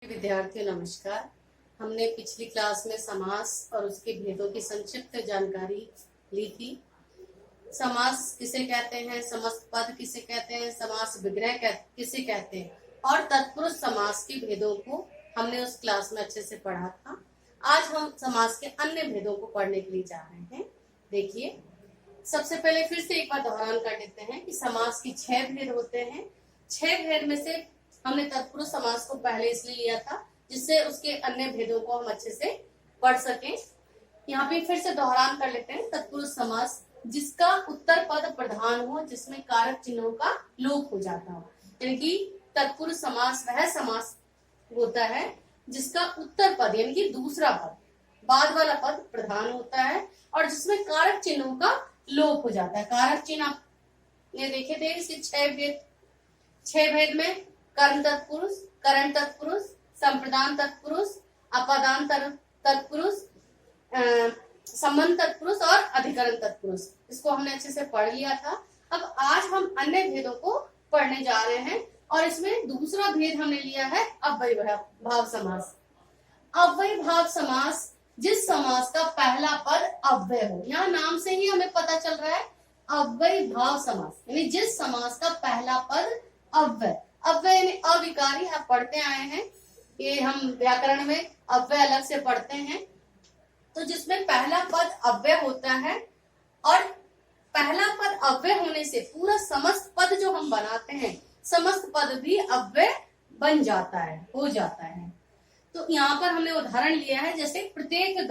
विद्यार्थियों नमस्कार। हमने पिछली क्लास में समास और उसके भेदों की संक्षिप्त जानकारी ली थी। समास किसे कहते हैं, समस्त पद किसे कहते हैं, समास विग्रह किसे कहते हैं और तत्पुरुष समास के भेदों को हमने उस क्लास में अच्छे से पढ़ा था। आज हम समास के अन्य भेदों को पढ़ने के लिए जा रहे हैं। देखिए, सबसे पहले फिर से एक बार दोहरान कर देते हैं कि समास की 6 भेद होते हैं। 6 भेद में से हमने तत्पुरुष समास को पहले इसलिए लिया था जिससे उसके अन्य भेदों को हम अच्छे से पढ़ सकें। यहाँ पे फिर से दोहरान कर लेते हैं। तत्पुरुष समास जिसका उत्तर पद प्रधान हो, जिसमें कारक चिन्हों का लोप हो जाता हो, यानी कि तत्पुरुष समास वह समास होता है जिसका उत्तर पद यानी कि दूसरा पद, बाद वाला पद प्रधान होता है और जिसमें कारक चिन्हों का लोप हो जाता है। कारक चिन्ह आपने देखे थे इसके 6 भेद में कर्म तत्पुरुष, करण तत्पुरुष, संप्रदान तत्पुरुष, अपादान तत्पुरुष, संबंध तत्पुरुष और अधिकरण तत्पुरुष। इसको हमने अच्छे से पढ़ लिया था। अब आज हम अन्य भेदों को पढ़ने जा रहे हैं और इसमें दूसरा भेद हमने लिया है अव्ययी भाव समास। अव्ययी भाव समास जिस समास का पहला पद अव्यय हो। यहाँ नाम से ही हमें पता चल रहा है अव्ययी भाव समास, यानी जिस समास का पहला पद अव्यय। अव्यय यानी अविकारी, आप पढ़ते आए हैं, ये हम व्याकरण में अव्यय अलग से पढ़ते हैं। तो जिसमें पहला पद अव्यय होता है और पहला पद अव्यय होने से पूरा समस्त पद जो हम बनाते हैं, समस्त पद भी अव्यय बन जाता है, हो जाता है। तो यहाँ पर हमने उदाहरण लिया है, जैसे प्रत्येक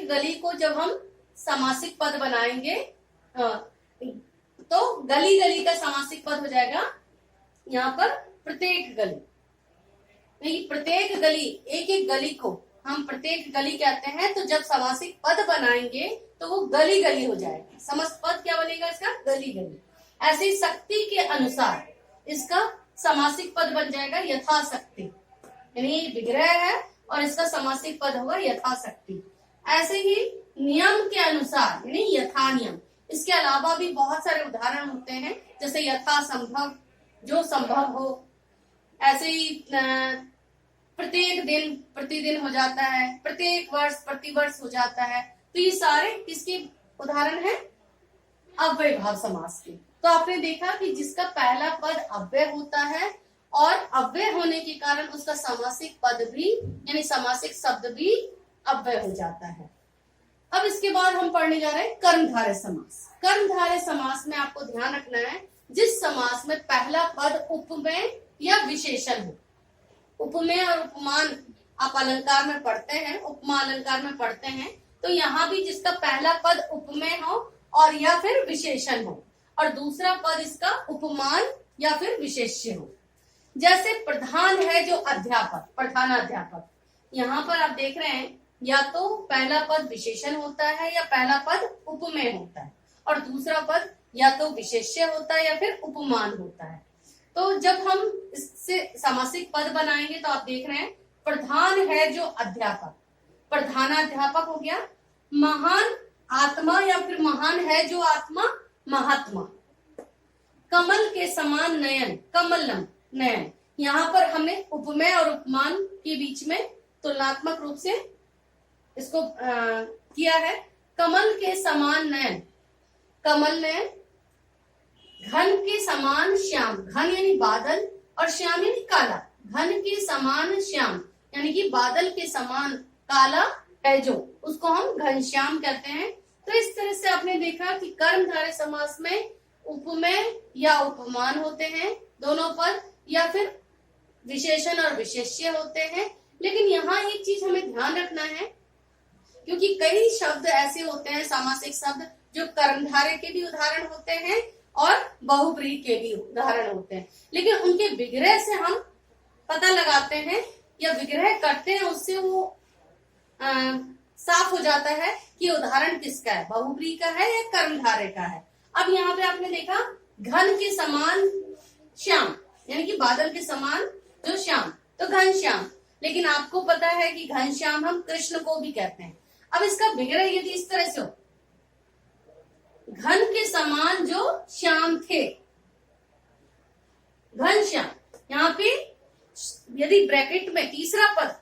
गली को जब हम समासिक पद बनाएंगे तो गली गली का समासिक पद हो जाएगा यहाँ पर प्रत्येक गली। नहीं, प्रत्येक गली, एक एक गली को हम प्रत्येक गली कहते हैं। तो जब समासिक पद बनाएंगे तो वो गली गली हो जाएगा। समस्त पद क्या बनेगा इसका? गली गली। ऐसी शक्ति के अनुसार इसका समासिक पद बन जाएगा यथाशक्ति, यानी विग्रह है और इसका समासिक पद होगा यथाशक्ति। ऐसे ही नियम के अनुसार यानी यथा नियम। इसके अलावा भी बहुत सारे उदाहरण होते हैं, जैसे यथा संभव, जो संभव हो। ऐसे ही प्रत्येक दिन प्रतिदिन हो जाता है, प्रत्येक वर्ष प्रतिवर्ष हो जाता है। तो ये सारे किसके उदाहरण हैं? अव्ययी भाव समास के। तो आपने देखा कि जिसका पहला पद अव्यय होता है और अव्यय होने के कारण उसका समासिक पद भी यानी समासिक शब्द भी अव्यय हो जाता है। अब इसके बाद हम पढ़ने जा रहे हैं कर्मधारय समास। कर्मधारय समास में आपको ध्यान रखना है जिस समास में पहला पद उपमेय या विशेषण हो। उपमेय और उपमान आप अलंकार में पढ़ते हैं, उपमा अलंकार में पढ़ते हैं। तो यहाँ भी जिसका पहला पद उपमेय हो और या फिर विशेषण हो और दूसरा पद इसका उपमान या फिर विशेष्य हो। जैसे प्रधान है जो अध्यापक, प्रधानाध्यापक, यहाँ पर आप देख रहे हैं या तो पहला पद विशेषण होता है या पहला पद उपमेय होता है और दूसरा पद या तो विशेष्य होता है या फिर उपमान होता है। तो जब हम इससे समासिक पद बनाएंगे तो आप देख रहे हैं प्रधान है जो अध्यापक, प्रधानाध्यापक हो गया। महान आत्मा या फिर महान है जो आत्मा, महात्मा। कमल के समान नयन, कमलम, नयन। यहाँ पर हमने उपमेय और उपमान के बीच में तुलनात्मक रूप से इसको किया है। कमल के समान नयन, कमल नयन। घन के समान श्याम, घन यानी बादल और श्याम यानी काला। घन के समान श्याम यानी कि बादल के समान काला है जो, उसको हम घनश्याम कहते हैं। तो इस तरह से आपने देखा कि कर्मधारय समास में उपमेय या उपमान होते हैं दोनों पद, या फिर विशेषण और विशेष्य होते हैं। लेकिन यहाँ एक चीज हमें ध्यान रखना है, क्योंकि कई शब्द ऐसे होते हैं समासिक शब्द जो कर्मधारय के भी उदाहरण होते हैं और बहुब्रीहि के भी उदाहरण होते हैं, लेकिन उनके विग्रह से हम पता लगाते हैं या विग्रह करते हैं, उससे वो साफ हो जाता है कि उदाहरण किसका है, बहुब्रीहि का है या कर्मधारय का है। अब यहाँ पे आपने देखा घन के समान श्याम यानी कि बादल के समान जो श्याम, तो घनश्याम। लेकिन आपको पता है कि घनश्याम हम कृष्ण को भी कहते हैं। अब इसका विग्रह यदि इस तरह से हो, घन के समान जो श्याम थे, घनश्याम। यहाँ पे यदि ब्रैकेट में तीसरा पद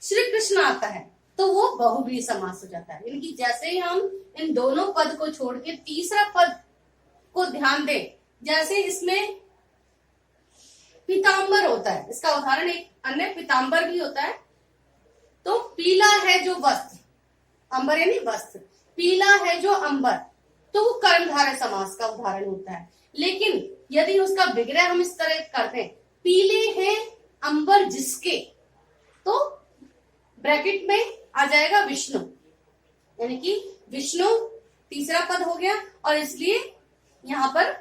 श्री कृष्ण आता है तो वो बहुव्रीहि समास हो जाता है। यानी कि जैसे ही हम इन दोनों पद को छोड़ के तीसरा पद को ध्यान दें, जैसे इसमें पीतांबर होता है, इसका उदाहरण एक अन्य पीतांबर भी होता है। तो पीला है जो वस्त्र, अंबर यानी वस्त्र, पीला है जो अंबर, तो वो कर्मधारय समास का उदाहरण होता है। लेकिन यदि उसका विग्रह हम इस तरह करते हैं, पीले हैं अंबर जिसके, तो ब्रैकेट में आ जाएगा विष्णु, यानी कि विष्णु तीसरा पद हो गया और इसलिए यहाँ पर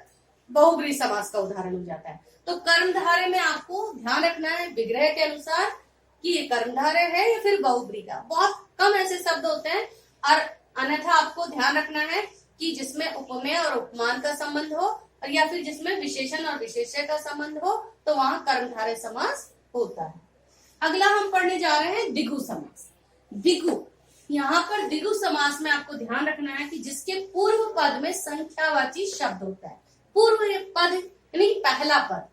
बहुव्रीहि समास का उदाहरण हो जाता है। तो कर्मधारय में आपको ध्यान रखना है विग्रह के अनुसार कि ये कर्मधारय है या फिर बहुव्रीहि का। बहुत कम ऐसे शब्द होते हैं, और अन्यथा आपको ध्यान रखना है कि जिसमें उपमेय और उपमान का संबंध हो, और या फिर जिसमें विशेषण और विशेष्य का संबंध हो, तो वहां कर्मधारय समास होता है। अगला हम पढ़ने जा रहे हैं द्विगु समास। द्विगु, यहाँ पर द्विगु समास में आपको ध्यान रखना है कि जिसके पूर्व पद में संख्यावाची शब्द होता है। पूर्व पद यानी पहला पद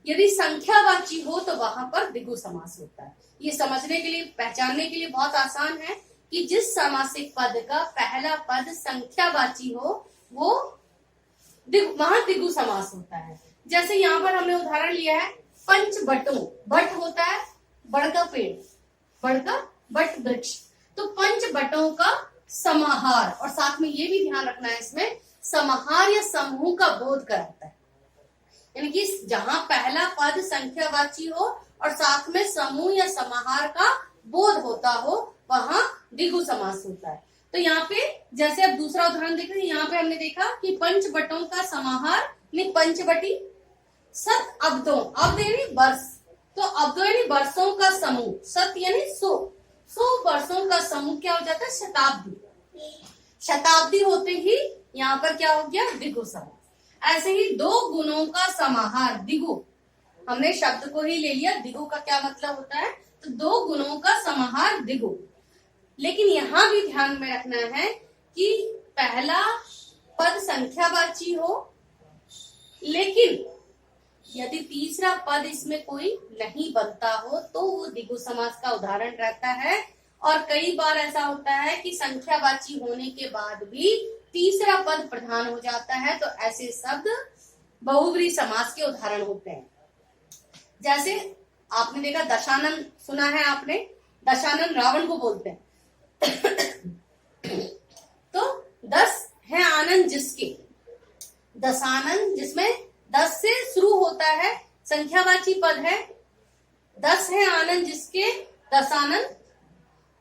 यदि संख्यावाची हो तो वहां पर द्विगु समास होता है। ये समझने के लिए, पहचानने के लिए बहुत आसान है कि जिस समासिक पद का पहला पद संख्यावाची हो वो वहां द्विगु समास होता है। जैसे यहाँ पर हमने उदाहरण लिया है पंच बटों, बट होता है बड़ का पेड़, बड़ का बट वृक्ष, तो पंच बटों का समाहार, और साथ में ये भी ध्यान रखना है इसमें समाहार या समूह का बोध कराता है। यानी कि जहां पहला पद संख्यावाची हो और साथ में समूह या समाहार का बोध होता हो वहां द्विगु समास होता है। तो यहाँ पे जैसे अब दूसरा उदाहरण देख रहे हैं, यहाँ पे हमने देखा कि पंच बटों का समाहार यानी पंचवटी, सत अब्दों, अब्द यानी वर्ष, तो अब्दों यानी वर्षों का समूह, सत यानी 100 वर्षों का समूह क्या हो जाता है शताब्दी, शताब्दी होते ही यहाँ पर क्या हो गया द्विगु समास। ऐसे ही दो गुणों का समाहार द्विगु, हमने शब्द को ही ले लिया, द्विगु का क्या मतलब होता है, तो दो गुणों का समाहार द्विगु। लेकिन यहाँ भी ध्यान में रखना है कि पहला पद संख्यावाची हो, लेकिन यदि तीसरा पद इसमें कोई नहीं बनता हो तो वो द्विगु समास का उदाहरण रहता है। और कई बार ऐसा होता है कि संख्यावाची होने के बाद भी तीसरा पद प्रधान हो जाता है, तो ऐसे शब्द बहुव्रीहि समास के उदाहरण होते हैं। जैसे आपने देखा दशानन, सुना है आपने, दशानन रावण को बोलते हैं। तो 10 है आनंद जिसके, दशानन जिसमें 10 से शुरू होता है, संख्यावाची पद है, 10 है आनंद जिसके दशानन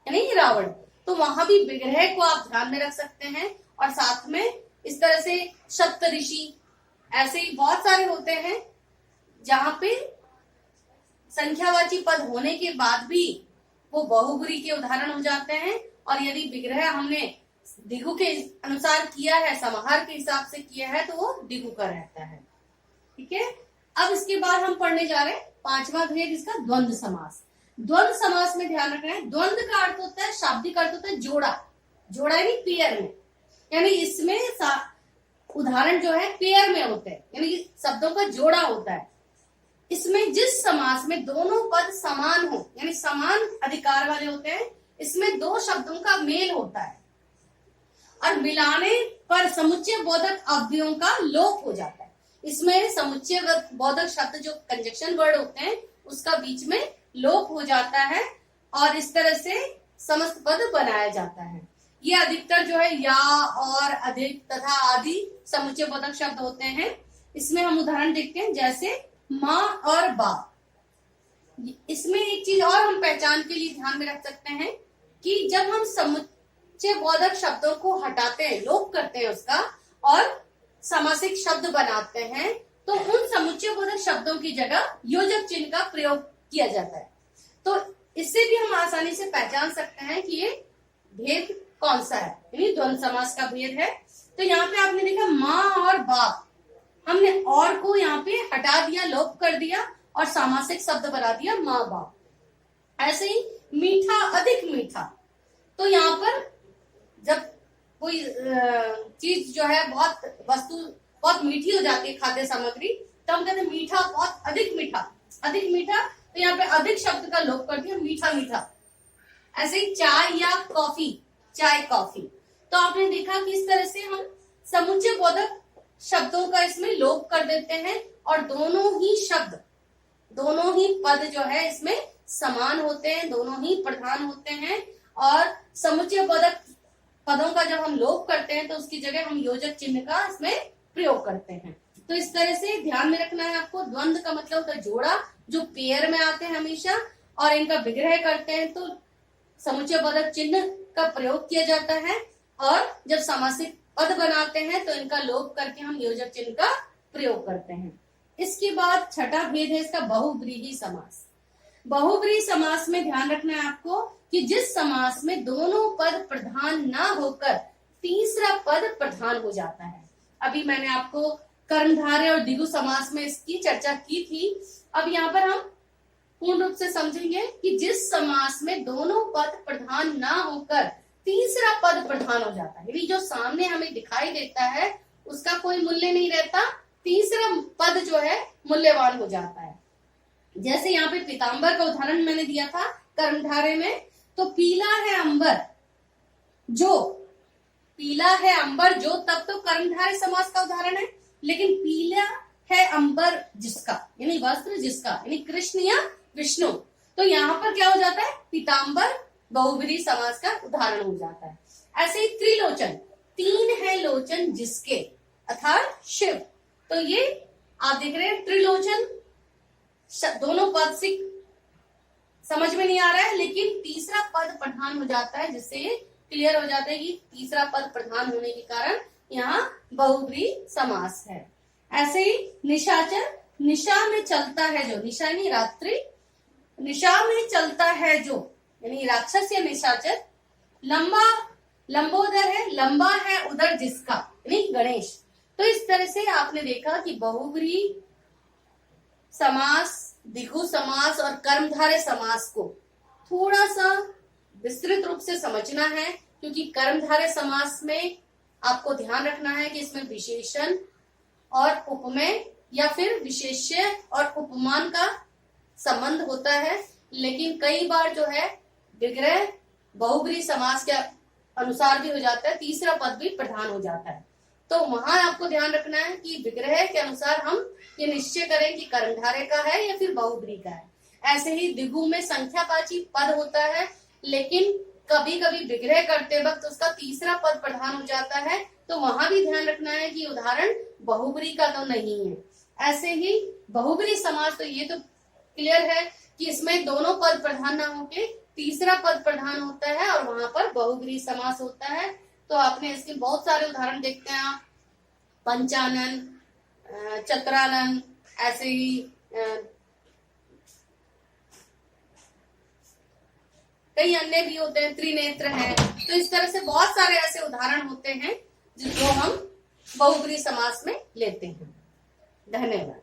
यानी रावण, तो वहां भी विग्रह को आप ध्यान में रख सकते हैं। और साथ में इस तरह से सप्तऋषि, ऐसे ही बहुत सारे होते हैं जहां पे संख्यावाची पद होने के बाद भी वो बहुव्रीहि के उदाहरण हो जाते हैं। और यदि विग्रह हमने द्विगु के अनुसार किया है, समाहार के हिसाब से किया है, तो वो द्विगु का रहता है। ठीक है, अब इसके बाद हम पढ़ने जा रहे हैं पांचवा भेद इसका द्वंद्व समास। द्वंद्व समास में ध्यान रखना है, द्वंद्व का अर्थ होता है, शाब्दिक अर्थ होता है जोड़ा, जोड़ा यानी पेयर में, यानी इसमें उदाहरण जो है पेयर में होते हैं, यानी कि शब्दों का जोड़ा होता है। इसमें जिस समास में दोनों पद समान हो, यानी समान अधिकार वाले होते हैं, इसमें दो शब्दों का मेल होता है और मिलाने पर समुच्चय बोधक अवधियों का लोप हो जाता है। इसमें समुच्चय बोधक शब्द जो कंजक्शन वर्ड होते हैं उसका बीच में लोप हो जाता है और इस तरह से समस्त पद बनाया जाता है। ये अधिकतर जो है या और अधिक तथा आदि समुच्चय बोधक शब्द होते हैं। इसमें हम उदाहरण देखते हैं, जैसे माँ और बाप। इसमें एक चीज और हम पहचान के लिए ध्यान में रख सकते हैं कि जब हम समुच्चय बोधक शब्दों को हटाते हैं, लोप करते हैं उसका और समासिक शब्द बनाते हैं, तो उन समुच्चय बोधक शब्दों की जगह योजक चिन्ह का प्रयोग किया जाता है। तो इससे भी हम आसानी से पहचान सकते हैं कि ये भेद कौन सा है, यानी द्वंद्व समास का भेद है। तो यहाँ पे आपने देखा माँ और बाप, हमने और को यहाँ पे हटा दिया, लोप कर दिया और सामासिक शब्द बना दिया माँ बाप। ऐसे ही मीठा अधिक मीठा, तो यहाँ पर जब कोई चीज जो है वस्तु बहुत मीठी हो जाती है, खाद्य सामग्री, तो हम कहते हैं मीठा, बहुत अधिक मीठा, अधिक मीठा। तो यहाँ पे अधिक शब्द का लोप कर दिया, मीठा मीठा। ऐसे ही चाय या कॉफी, चाय कॉफी। तो आपने देखा कि इस तरह से हम समुच्चय बोधक शब्दों का इसमें लोप कर देते हैं और दोनों ही शब्द, दोनों ही पद जो है इसमें समान होते हैं, दोनों ही प्रधान होते हैं। और समुच्चय बोधक पदों का जब हम लोप करते हैं तो उसकी जगह हम योजक चिन्ह का इसमें प्रयोग करते हैं। तो इस तरह से ध्यान में रखना है आपको। द्वंद्व का मतलब होता है जोड़ा, जो पेयर में आते हैं हमेशा, और इनका विग्रह करते हैं तो समुच्चय बोधक चिन्ह का प्रयोग किया जाता है। और जब समासिक पद बनाते हैं तो इनका लोप करके हम योजक चिन्ह का प्रयोग करते हैं। इसके बाद छठा भेद है इसका बहुव्रीहि समास। बहुव्रीहि समास में ध्यान रखना है आपको कि जिस समास में दोनों पद प्रधान ना होकर तीसरा पद प्रधान हो जाता है। अभी मैंने आपको कर्मधारय और द्विगु समास में इसकी चर्चा की थी। अब यहाँ पर हम पूर्ण रूप से समझेंगे कि जिस समास में दोनों पद प्रधान ना होकर तीसरा पद प्रधान हो जाता है, यानी जो सामने हमें दिखाई देता है उसका कोई मूल्य नहीं रहता, तीसरा पद जो है मूल्यवान हो जाता है। जैसे यहाँ पे पीताम्बर का उदाहरण मैंने दिया था कर्मधारय में, तो पीला है अंबर जो, पीला है अंबर जो, तब तो कर्मधारय समास का उदाहरण है। लेकिन पीला है अंबर जिसका, यानी वस्त्र जिसका, यानी कृष्ण या विष्णु, तो यहाँ पर क्या हो जाता है, पीताम्बर बहुव्रीहि समास का उदाहरण हो जाता है। ऐसे ही त्रिलोचन, तीन है लोचन जिसके, अर्थात शिव। तो ये आप देख रहे हैं त्रिलोचन, दोनों पद से समझ में नहीं आ रहा है, लेकिन तीसरा पद प्रधान हो जाता है, जिससे क्लियर हो जाता है कि तीसरा पद प्रधान होने के कारण यहाँ बहुव्रीहि समास है। ऐसे ही निशाचर, निशा में चलता है जो, निशा यानी रात्रि, निशा में चलता है जो, यानी राक्षस या निशाचर। लंबा, लंबोदर है, लंबा है उदर जिसका, यानी गणेश। तो इस तरह से आपने देखा कि बहुव्रीहि समास, द्विगु समास और कर्मधारय समास को थोड़ा सा विस्तृत रूप से समझना है, क्योंकि कर्मधारय समास में आपको ध्यान रखना है कि इसमें विशेषण और उपमेय या फिर विशेष्य और उपमान का संबंध होता है। लेकिन कई बार जो है विग्रह बहुव्रीहि समास के अनुसार भी हो जाता है, तीसरा पद भी प्रधान हो जाता है। तो वहां आपको ध्यान रखना है कि विग्रह के अनुसार हम ये निश्चय करें कि कर्मधारय का है या फिर बहुव्रीहि का है। ऐसे ही द्विगु में संख्यावाची पद होता है, लेकिन कभी कभी विग्रह करते वक्त उसका तीसरा पद प्रधान हो जाता है, तो वहां भी ध्यान रखना है कि उदाहरण बहुव्रीहि का तो नहीं है। ऐसे ही बहुव्रीहि समास, तो ये तो क्लियर है कि इसमें दोनों पद प्रधान ना होके तीसरा पद प्रधान होता है और वहां पर बहुव्रीहि समास होता है। तो आपने इसके बहुत सारे उदाहरण देखते हैं आप, पंचानन, चतुरानन, ऐसे ही कई अन्य भी होते हैं, त्रिनेत्र है। तो इस तरह से बहुत सारे ऐसे उदाहरण होते हैं जिनको हम बहुव्रीहि समास में लेते हैं। धन्यवाद।